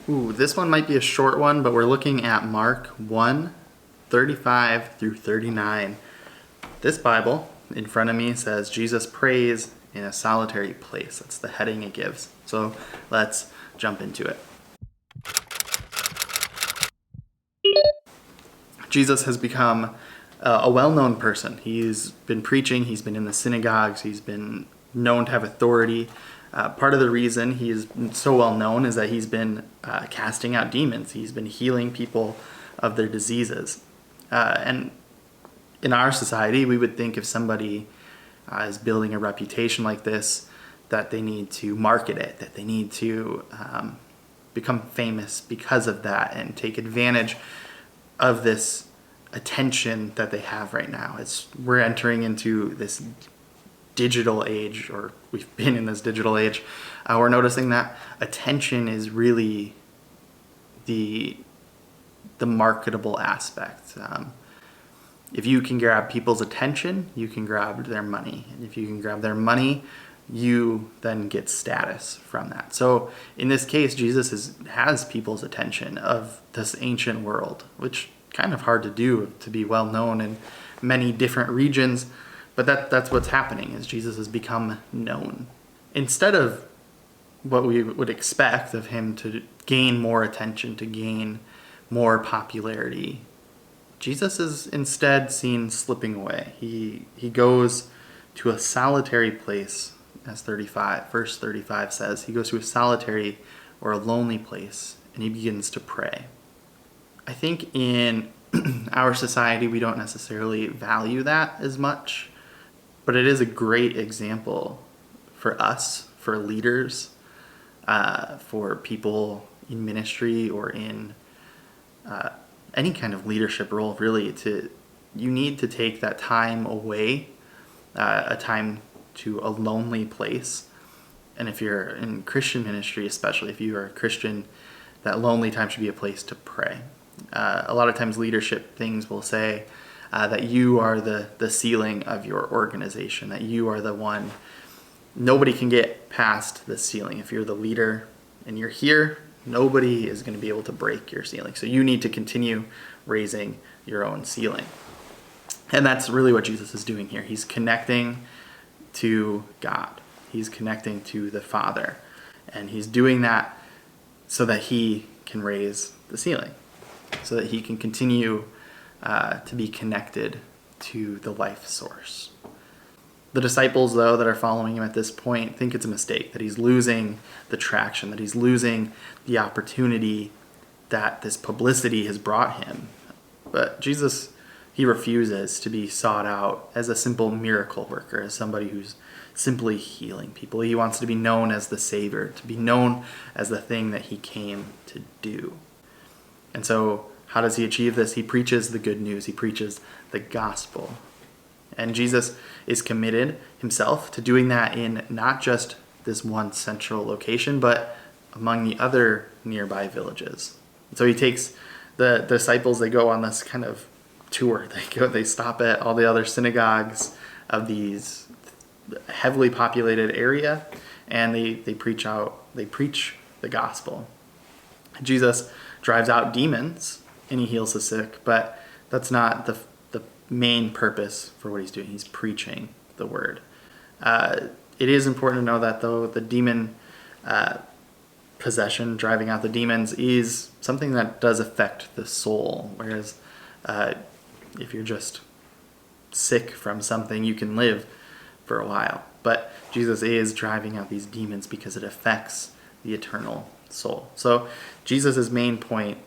Ooh, this one might be a short one, but we're looking at Mark 1:35 through 39. This Bible in front of me says Jesus prays in a solitary place. That's the heading it gives. So let's jump into it. Jesus has become a well-known person. He's been preaching, he's been in the synagogues, he's been known to have authority. Part of the reason he is so well known is that he's been casting out demons. He's been healing people of their diseases. And in our society, we would think if somebody is building a reputation like this, that they need to market it, that they need to become famous because of that and take advantage of this attention that they have right now. We're entering into this digital age, or we've been in this digital age. We're noticing that attention is really the marketable aspect. If you can grab people's attention, you can grab their money. And if you can grab their money, you then get status from that. So in this case, Jesus has people's attention of this ancient world, which kind of hard to do, to be well known in many different regions. But that's what's happening, is Jesus has become known. Instead of what we would expect of him to gain more attention, to gain more popularity, Jesus is instead seen slipping away. He goes to a solitary place, as verse 35 says. He goes to a solitary or a lonely place, and he begins to pray. I think in our society, we don't necessarily value that as much. But it is a great example for us, for leaders, for people in ministry or in any kind of leadership role, really. You need to take that time away, a time to a lonely place. And if you're in Christian ministry, especially if you are a Christian, that lonely time should be a place to pray. A lot of times leadership things will say, that you are the ceiling of your organization, that you are the one. Nobody can get past the ceiling. If you're the leader and you're here, nobody is going to be able to break your ceiling. So you need to continue raising your own ceiling. And that's really what Jesus is doing here. He's connecting to God. He's connecting to the Father. And he's doing that so that he can raise the ceiling, so that he can continue to be connected to the life source. The disciples, though, that are following him at this point think it's a mistake, that he's losing the traction, that he's losing the opportunity that this publicity has brought him. But Jesus, he refuses to be sought out as a simple miracle worker, as somebody who's simply healing people. He wants to be known as the Savior, to be known as the thing that he came to do. And so how does he achieve this? He preaches the good news. He preaches the gospel. And Jesus is committed himself to doing that in not just this one central location, but among the other nearby villages. So he takes the disciples, they go on this kind of tour. They stop at all the other synagogues of these heavily populated area, and they preach the gospel. Jesus drives out demons and he heals the sick, but that's not the main purpose for what he's doing. He's preaching the word. It is important to know that, though, the demon possession, driving out the demons, is something that does affect the soul, whereas if you're just sick from something, you can live for a while. But Jesus is driving out these demons because it affects the eternal soul. So Jesus' main point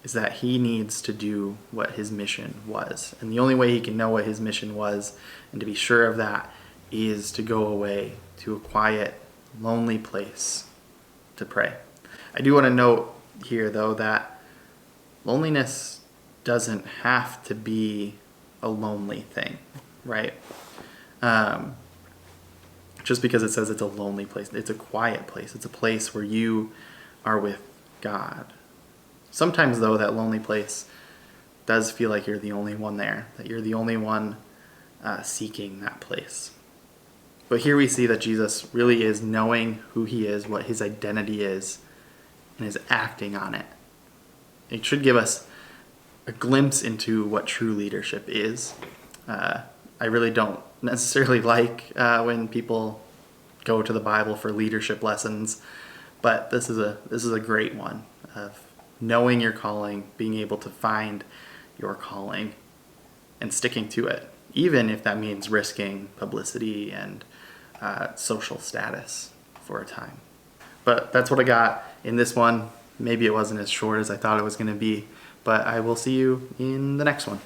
is that he needs to do what his mission was. And the only way he can know what his mission was and to be sure of that is to go away to a quiet, lonely place to pray. I do want to note here, though, that loneliness doesn't have to be a lonely thing, right? Just because it says it's a lonely place, it's a quiet place. It's a place where you are with God. Sometimes, though, that lonely place does feel like you're the only one there, that you're the only one seeking that place. But here we see that Jesus really is knowing who he is, what his identity is, and is acting on it. It should give us a glimpse into what true leadership is. I really don't necessarily like when people go to the Bible for leadership lessons, but this is a great one of knowing your calling, being able to find your calling, and sticking to it, even if that means risking publicity and social status for a time. But that's what I got in this one. Maybe it wasn't as short as I thought it was going to be, but I will see you in the next one.